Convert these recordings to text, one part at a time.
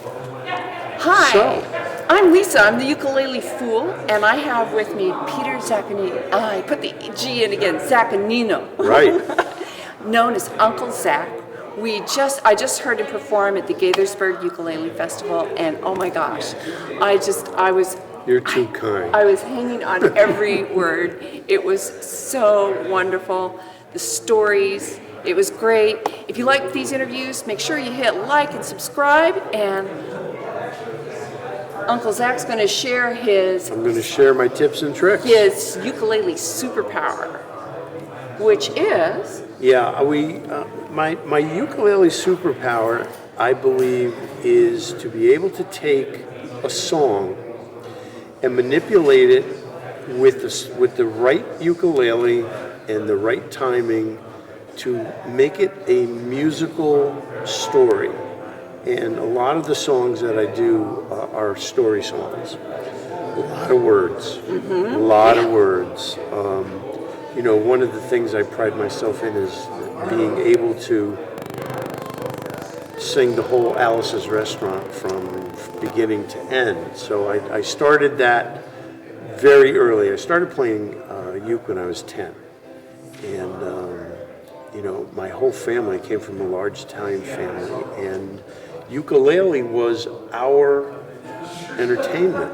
Hi, So, I'm Lisa. I'm the ukulele fool, and I have with me Peter Zaccagnino. I put the G in again, Zaccagnino, right. known as Uncle Zac. I just heard him perform at the Gaithersburg Ukulele Festival, and oh my gosh, You're too kind. I was hanging on every word. It was so wonderful. The stories, it was great. If you like these interviews, make sure you hit like and subscribe. And Uncle Zac's going to share I'm going to share my tips and tricks. his ukulele superpower, which is Yeah, my ukulele superpower, I believe, is to be able to take a song and manipulate it with the right ukulele and the right timing to make it a musical story. And a lot of the songs that I do are story songs. A lot of words. A lot of words. One of the things I pride myself in is being able to sing the whole Alice's Restaurant from beginning to end. So I started that very early. I started playing uke when I was 10. And, my whole family came from a large Italian family. And ukulele was our entertainment.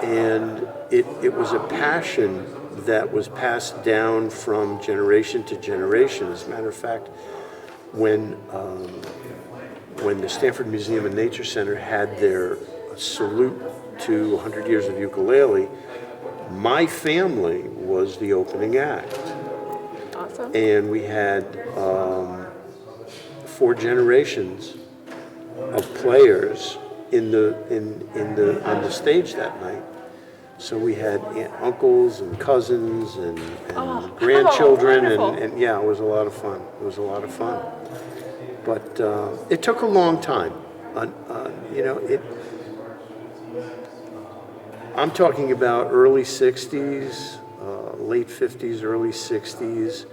And it was a passion that was passed down from generation to generation. As a matter of fact, when the Stanford Museum and Nature Center had their salute to 100 years of ukulele, my family was the opening act. awesome. And we had 4 generations of players on the stage that night. So we had uncles and cousins and grandchildren, and yeah, it was a lot of fun. It was a lot of fun. But it took a long time. I'm talking about early 60s, late 50s, early 60s.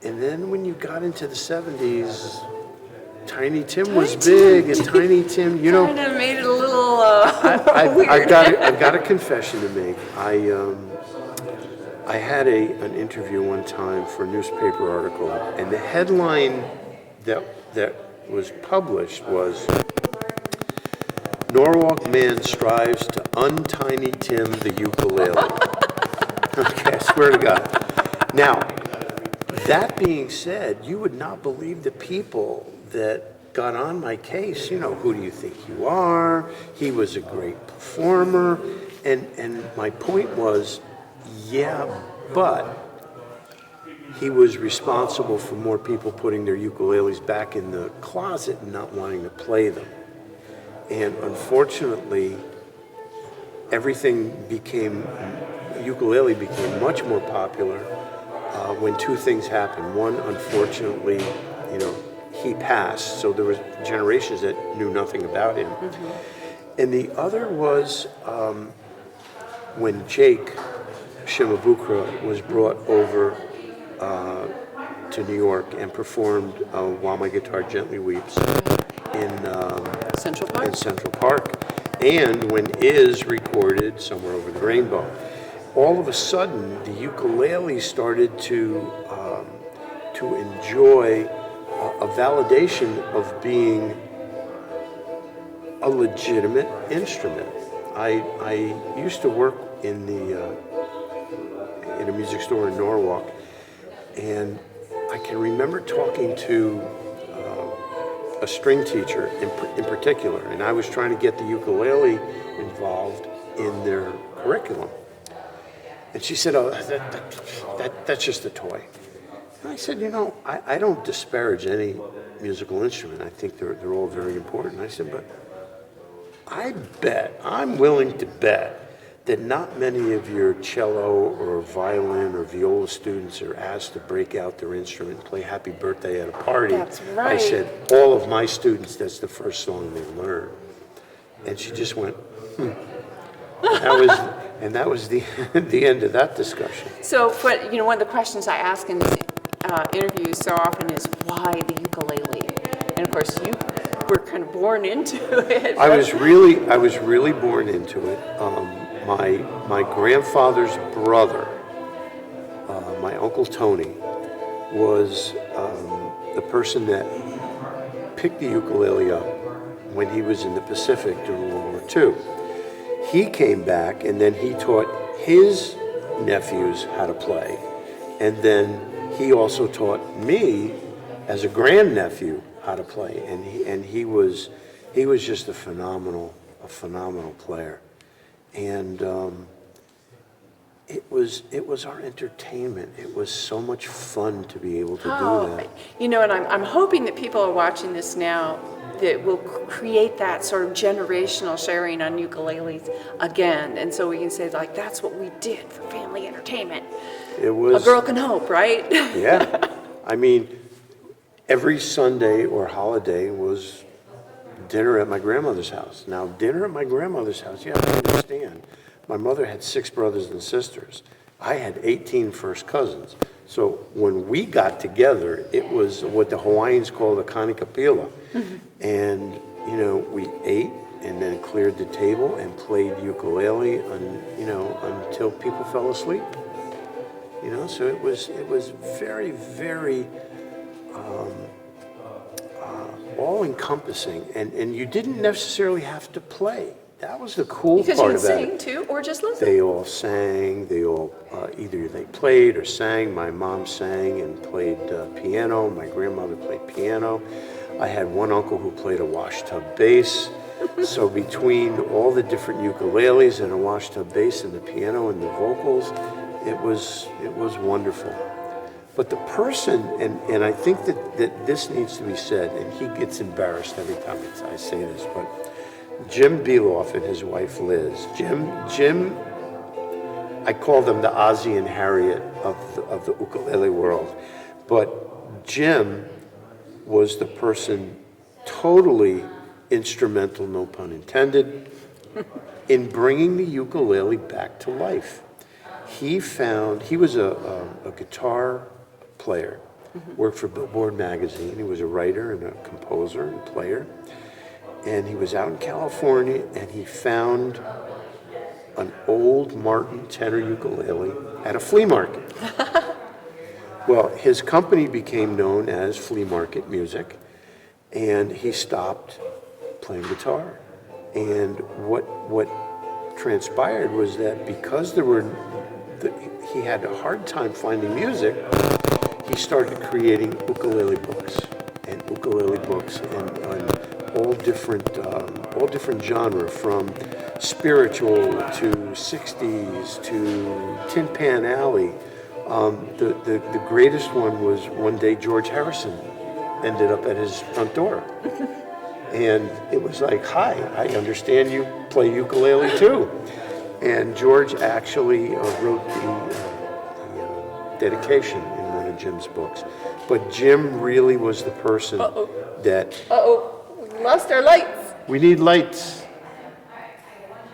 And then when you got into the 70s, Tiny Tim was big, and Tiny Tim, Kind of made it a little weird. I've got a confession to make. I had an interview one time for a newspaper article, and the headline that was published was, "Norwalk man strives to untiny Tim the ukulele." Okay, I swear to God. Now, that being said, you would not believe the people that got on my case. Who do you think you are? He was a great performer. And my point was, yeah, but he was responsible for more people putting their ukuleles back in the closet and not wanting to play them. And unfortunately, ukulele became much more popular when 2 things happened. One, unfortunately, he passed, so there was generations that knew nothing about him. And the other was when Jake Shimabukuro was brought over to New York and performed "While My Guitar Gently Weeps" in Central Park. And when Is recorded "Somewhere Over the Rainbow." All of a sudden, the ukulele started to enjoy a validation of being a legitimate instrument. I used to work in a music store in Norwalk, and I can remember talking to a string teacher in particular, and I was trying to get the ukulele involved in their curriculum. And she said, "Oh, that's just a toy." And I said, I don't disparage any musical instrument. I think they're all very important. I said, but I'm willing to bet that not many of your cello or violin or viola students are asked to break out their instrument and play Happy Birthday at a party. That's right. I said, all of my students, that's the first song they learn. And she just went, That was the end of that discussion. So, one of the questions I ask in these interviews so often is, why the ukulele? And of course, you were kind of born into it. I was really born into it. My grandfather's brother, my Uncle Tony, was the person that picked the ukulele up when he was in the Pacific during World War II. He came back and then he taught his nephews how to play. And then he also taught me as a grandnephew how to play. And he was just a phenomenal player. And it was our entertainment. It was so much fun to be able to do that. You know, and I'm hoping that people are watching this now that will create that sort of generational sharing on ukuleles again. And so we can say, like, that's what we did for family entertainment. It was, a girl can hope, right? Yeah. I mean, every Sunday or holiday was dinner at my grandmother's house. Now, dinner at my grandmother's house, you have to understand, my mother had 6 brothers and sisters. I had 18 first cousins. So when we got together, it was what the Hawaiians call the kanikapila. And, you know, we ate and then cleared the table and played ukulele until people fell asleep. You know, so it was very, very all-encompassing. And you didn't necessarily have to play. That was the cool because part you about it. Because you could sing, too, or just listen. They all sang. They all, either they played or sang. My mom sang and played piano. My grandmother played piano. I had one uncle who played a washtub bass. So between all the different ukuleles and a washtub bass and the piano and the vocals, it was wonderful. But the person, and I think that this needs to be said, and he gets embarrassed every time I say this, but Jim Beloff and his wife Liz. Jim, I call them the Ozzie and Harriet of the ukulele world. But Jim was the person totally instrumental, no pun intended, in bringing the ukulele back to life. He was a guitar player, worked for Billboard magazine. He was a writer and a composer and player. And he was out in California and he found an old Martin tenor ukulele at a flea market. Well, his company became known as Flea Market Music, and he stopped playing guitar. And what transpired was that because he had a hard time finding music, he started creating ukulele books and all different genre, from spiritual to 60s to Tin Pan Alley. The greatest one was one day George Harrison ended up at his front door. And it was like, hi, I understand you play ukulele too. And George actually wrote the dedication in one of Jim's books. But Jim really was the person that... We lost our lights. We need lights.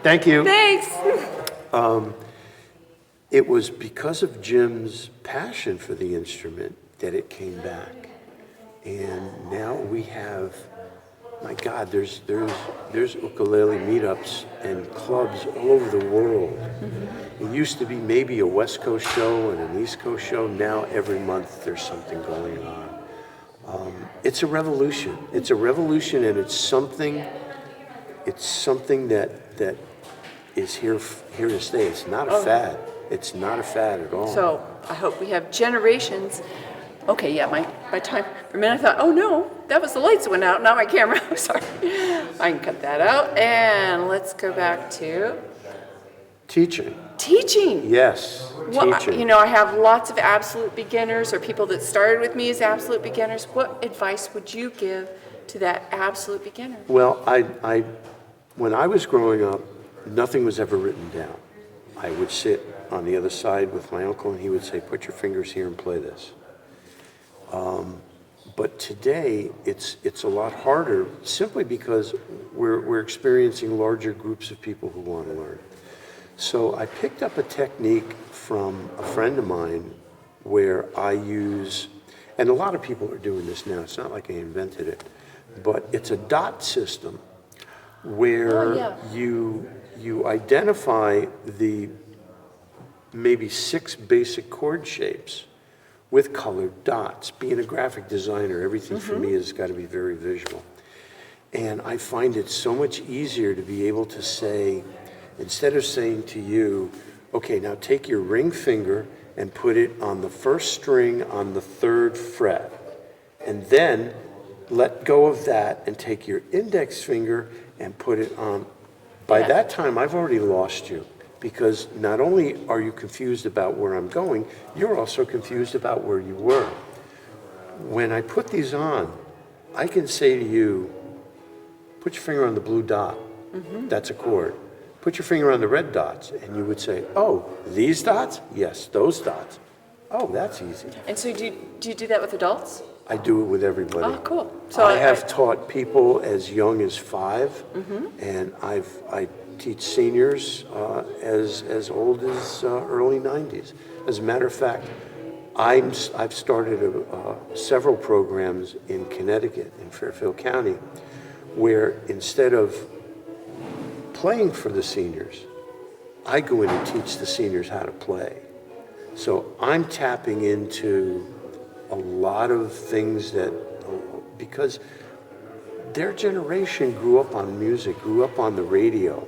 Thank you. Thanks. It was because of Jim's passion for the instrument that it came back. And now we have, my God, there's ukulele meetups and clubs all over the world. It used to be maybe a West Coast show and an East Coast show. Now every month there's something going on. It's a revolution. It's a revolution, and it's something that is here to stay. It's not a fad. It's not a fad at all. So I hope we have generations. Okay, yeah, my time. For a minute I thought, oh no, that was the lights that went out, not my camera. Sorry. I can cut that out. And let's go back to Teaching. Teaching. Yes, teaching. You know, I have lots of absolute beginners or people that started with me as absolute beginners. What advice would you give to that absolute beginner? Well, when I was growing up, nothing was ever written down. I would sit on the other side with my uncle, and he would say, put your fingers here and play this. But today, it's a lot harder, simply because we're experiencing larger groups of people who want to learn. So I picked up a technique from a friend of mine where I use, and a lot of people are doing this now. It's not like I invented it, but it's a dot system where you identify the maybe 6 basic chord shapes with colored dots. Being a graphic designer, everything for me has got to be very visual. And I find it so much easier to be able to say, instead of saying to you, okay, now take your ring finger and put it on the first string on the 3rd fret, and then let go of that and take your index finger and put it on. By that time, I've already lost you, because not only are you confused about where I'm going, you're also confused about where you were. When I put these on, I can say to you, put your finger on the blue dot. That's a chord. Put your finger on the red dots, and you would say, oh, these dots? Yes, those dots. Oh, that's easy. And so do you do that with adults? I do it with everybody. Oh, cool. So I have taught people as young as 5, and I teach seniors as old as early 90s. As a matter of fact, I've started several programs in Connecticut, in Fairfield County, where instead of playing for the seniors, I go in and teach the seniors how to play. So I'm tapping into a lot of things that, because their generation grew up on music, grew up on the radio,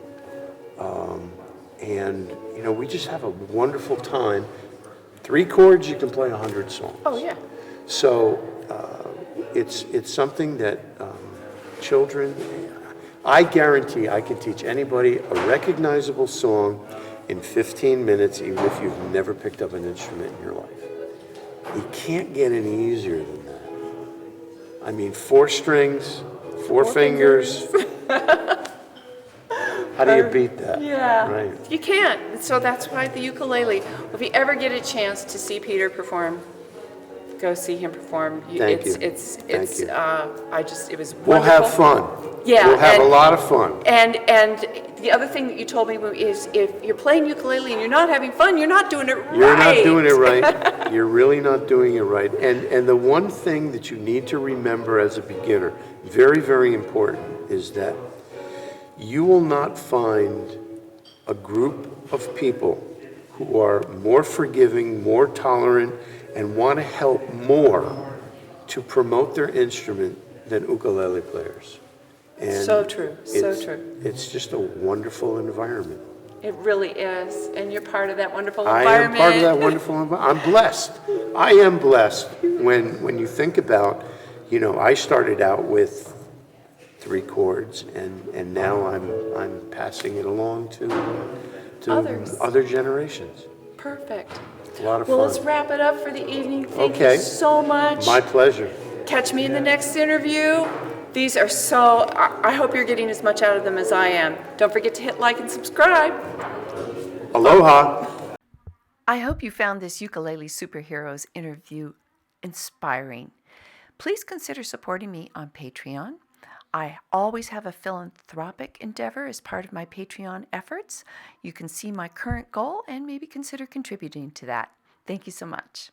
and we just have a wonderful time. 3 chords, you can play 100 songs. Oh yeah. So it's something that children, I guarantee I can teach anybody a recognizable song in 15 minutes, even if you've never picked up an instrument in your life. You can't get any easier than that. I mean, 4 strings, 4 fingers. How do you beat that? Yeah, Right. You can't. So that's why the ukulele. If you ever get a chance to see Peter perform, go see him perform. Thank you. It was wonderful. We'll have fun. Yeah, we'll have a lot of fun. And the other thing that you told me is, if you're playing ukulele and you're not having fun, you're not doing it right. You're not doing it right. You're really not doing it right. And the one thing that you need to remember as a beginner, very, very important, is that you will not find a group of people who are more forgiving, more tolerant, and want to help more to promote their instrument than ukulele players. And so true, so true. It's just a wonderful environment. It really is, and you're part of that wonderful I environment. am part of that wonderful environment. I'm blessed. I am blessed when you think about, I started out with 3 chords, and now I'm passing it along to other generations. Perfect. A lot of Well, fun. let's wrap it up for the evening. Thank Okay. you so much. My pleasure. Catch me in the next interview. These are I hope you're getting as much out of them as I am. Don't forget to hit like and subscribe. Aloha. I hope you found this Ukulele Superheroes interview inspiring. Please consider supporting me on Patreon. I always have a philanthropic endeavor as part of my Patreon efforts. You can see my current goal and maybe consider contributing to that. Thank you so much.